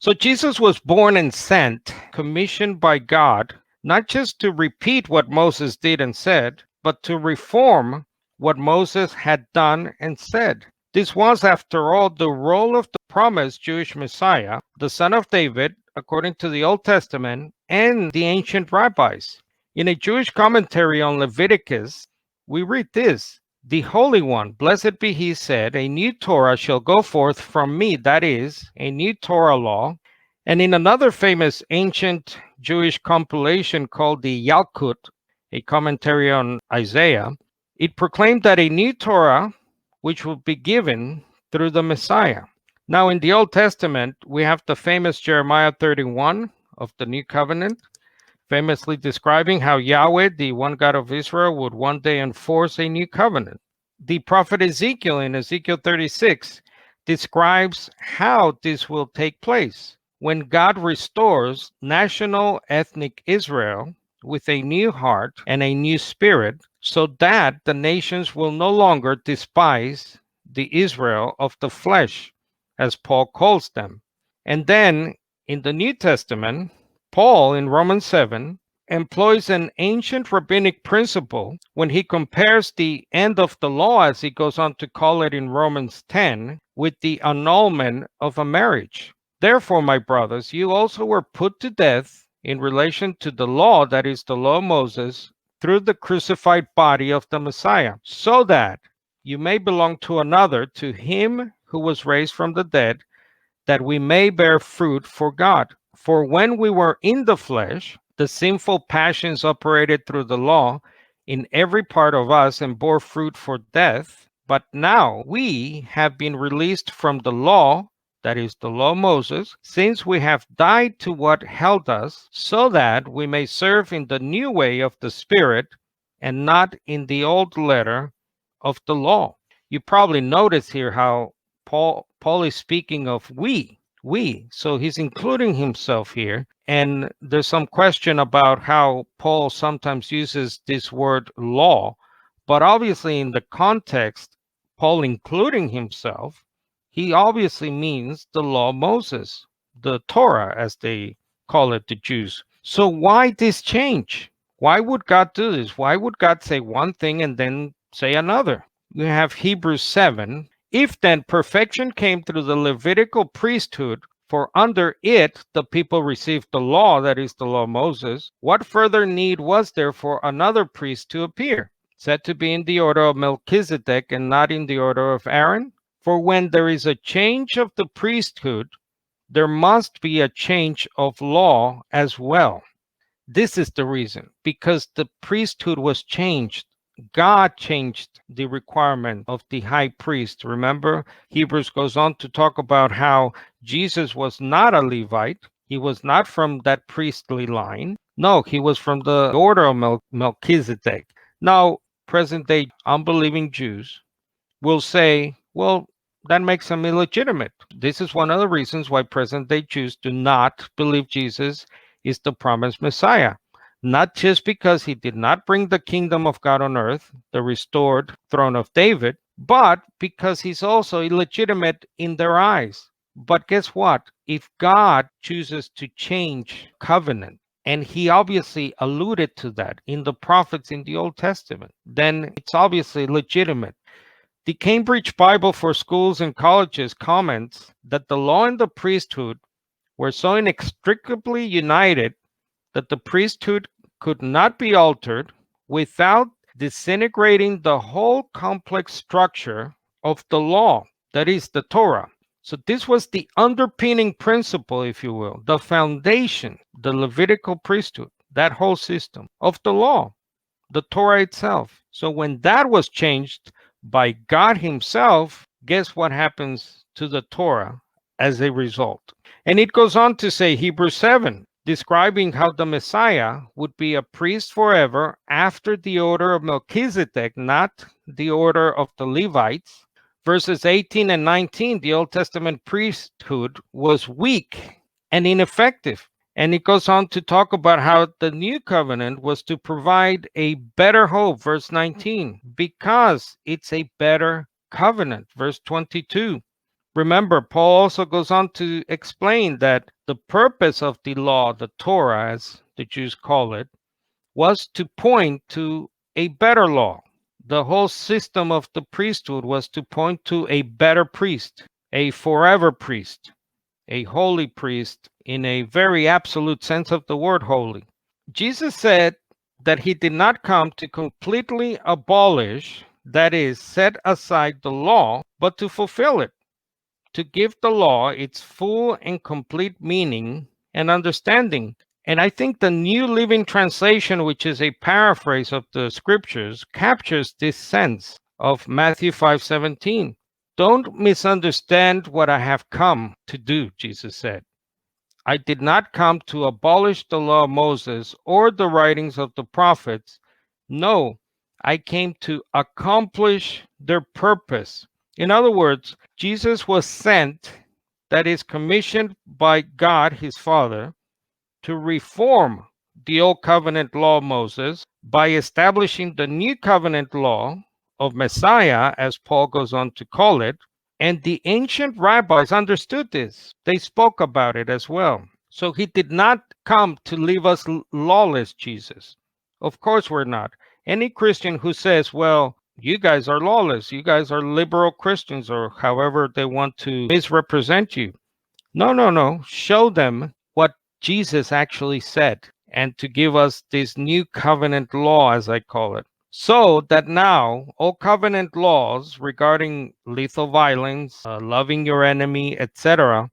So Jesus was born and sent, commissioned by God, not just to repeat what Moses did and said, but to reform what Moses had done and said. This was, after all, the role of the promised Jewish Messiah, the son of David, according to the Old Testament and the ancient rabbis. In a Jewish commentary on Leviticus, we read this: "The Holy One, blessed be he, said, a new Torah shall go forth from me," that is, a new Torah law. And in another famous ancient Jewish compilation called the Yalkut, a commentary on Isaiah, it proclaimed that a new Torah, which will be given through the Messiah. Now, in the Old Testament, we have the famous Jeremiah 31 of the New Covenant, famously describing how Yahweh, the one God of Israel, would one day enforce a new covenant. The prophet Ezekiel, in Ezekiel 36, describes how this will take place when God restores national ethnic Israel with a new heart and a new spirit, so that the nations will no longer despise the Israel of the flesh, as Paul calls them. And then in the New Testament, Paul in Romans 7 employs an ancient rabbinic principle when he compares the end of the law, as he goes on to call it in Romans 10, with the annulment of a marriage. Therefore, my brothers, you also were put to death in relation to the law, that is, the law of Moses, through the crucified body of the Messiah, so that you may belong to another, to him who was raised from the dead, that we may bear fruit for God. For when we were in the flesh, the sinful passions operated through the law in every part of us and bore fruit for death. But now we have been released from the law, that is the law of Moses, since we have died to what held us, so that we may serve in the new way of the Spirit and not in the old letter of the law. You probably notice here how Paul is speaking of we. So he's including himself here. And there's some question about how Paul sometimes uses this word law, but obviously in the context, Paul including himself, he obviously means the law of Moses, the Torah, as they call it, the Jews. So why this change? Why would God do this? Why would God say one thing and then say another? We have Hebrews 7. If then perfection came through the Levitical priesthood, for under it the people received the law, that is the law of Moses, what further need was there for another priest to appear, said to be in the order of Melchizedek and not in the order of Aaron? For when there is a change of the priesthood, there must be a change of law as well. This is the reason, because the priesthood was changed. God changed the requirement of the high priest. Remember, Hebrews goes on to talk about how Jesus was not a Levite. He was not from that priestly line. No, he was from the order of Melchizedek. Now, present day unbelieving Jews will say, well, that makes him illegitimate. This is one of the reasons why present day Jews do not believe Jesus is the promised Messiah. Not just because he did not bring the kingdom of God on earth, the restored throne of David, but because he's also illegitimate in their eyes. But guess what? If God chooses to change covenant, and he obviously alluded to that in the prophets in the Old Testament, then it's obviously legitimate. The Cambridge Bible for Schools and Colleges comments that the law and the priesthood were so inextricably united that the priesthood could not be altered without disintegrating the whole complex structure of the law, that is the Torah. So this was the underpinning principle, if you will, the foundation, the Levitical priesthood, that whole system of the law, the Torah itself. So when that was changed by God himself, guess what happens to the Torah as a result? And it goes on to say, Hebrews 7, describing how the Messiah would be a priest forever after the order of Melchizedek, not the order of the Levites. Verses 18 and 19, the Old Testament priesthood was weak and ineffective. And it goes on to talk about how the new covenant was to provide a better hope, verse 19, because it's a better covenant, verse 22. Remember, Paul also goes on to explain that The purpose of the law, the Torah, as the Jews call it, was to point to a better law. The whole system of the priesthood was to point to a better priest, a forever priest, a holy priest in a very absolute sense of the word holy. Jesus said that he did not come to completely abolish, that is, set aside the law, but to fulfill it, to give the law its full and complete meaning and understanding. And I think the New Living Translation, which is a paraphrase of the scriptures, captures this sense of Matthew 5:17. Don't misunderstand what I have come to do, Jesus said. I did not come to abolish the law of Moses or the writings of the prophets. No, I came to accomplish their purpose. In other words, Jesus was sent, that is, commissioned by God, his Father, to reform the Old Covenant law of Moses by establishing the New Covenant law of Messiah, as Paul goes on to call it. And the ancient rabbis understood this. They spoke about it as well. So he did not come to leave us lawless, Jesus. Of course we're not. Any Christian who says, well, you guys are lawless, you guys are liberal Christians, or however they want to misrepresent you. No, no, no. Show them what Jesus actually said and to give us this new covenant law, as I call it. So that now all covenant laws regarding lethal violence, loving your enemy, etc.,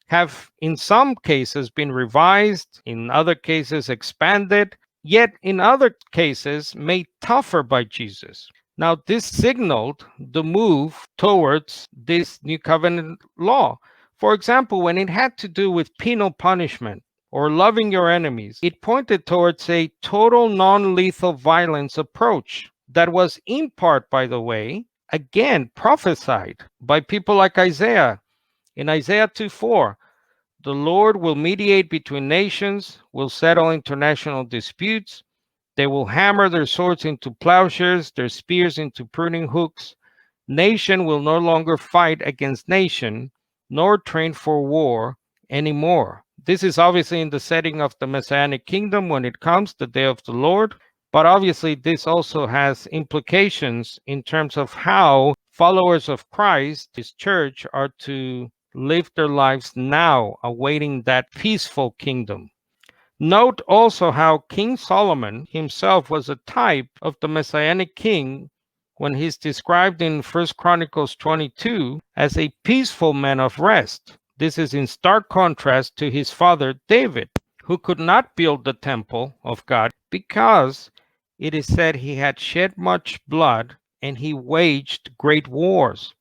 have in some cases been revised, in other cases expanded, yet in other cases made tougher by Jesus. Now, this signaled the move towards this new covenant law. For example, when it had to do with penal punishment or loving your enemies, it pointed towards a total non-lethal violence approach that was in part, by the way, again prophesied by people like Isaiah. In Isaiah 2:4, the Lord will mediate between nations, will settle international disputes. They will hammer their swords into plowshares, their spears into pruning hooks. Nation will no longer fight against nation, nor train for war anymore. This is obviously in the setting of the Messianic kingdom when it comes, the day of the Lord. But obviously, this also has implications in terms of how followers of Christ, his church, are to live their lives now, awaiting that peaceful kingdom. Note also how King Solomon himself was a type of the Messianic king when he's described in 1 Chronicles 22 as a peaceful man of rest. This is in stark contrast to his father David, who could not build the temple of God because it is said he had shed much blood and he waged great wars,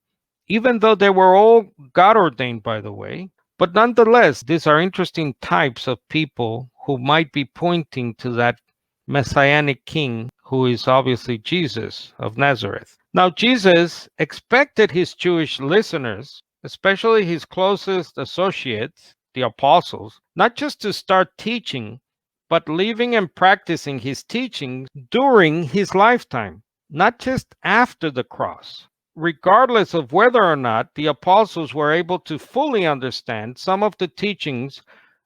even though they were all God ordained, by the way. But nonetheless, these are interesting types of people who might be pointing to that messianic king who is obviously Jesus of Nazareth. Now, Jesus expected his Jewish listeners, especially his closest associates, the apostles, not just to start teaching, but living and practicing his teachings during his lifetime, not just after the cross. Regardless of whether or not the apostles were able to fully understand some of the teachings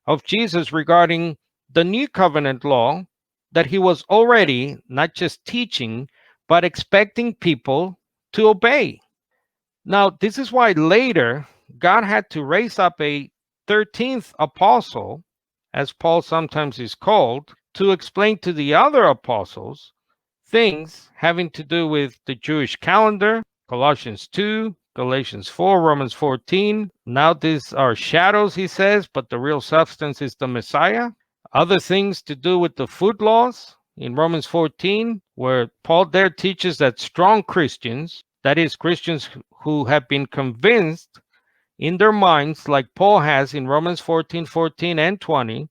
of Jesus regarding the new covenant law that he was already not just teaching, but expecting people to obey. Now, this is why later God had to raise up a 13th apostle, as Paul sometimes is called, to explain to the other apostles things having to do with the Jewish calendar, Colossians 2, Galatians 4, Romans 14. Now these are shadows, he says, but the real substance is the Messiah. Other things to do with the food laws in Romans 14, where Paul there teaches that strong Christians, that is, Christians who have been convinced in their minds, like Paul has in Romans 14:14 and 20,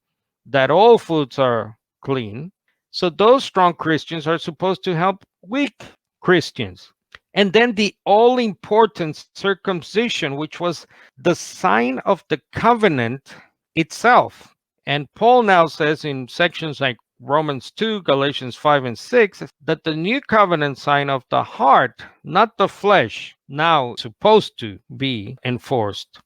that all foods are clean. So those strong Christians are supposed to help weak Christians. And then the all-important circumcision, which was the sign of the covenant itself. And Paul now says in sections like Romans 2, Galatians 5 and 6, that the new covenant sign of the heart, not the flesh, now supposed to be enforced.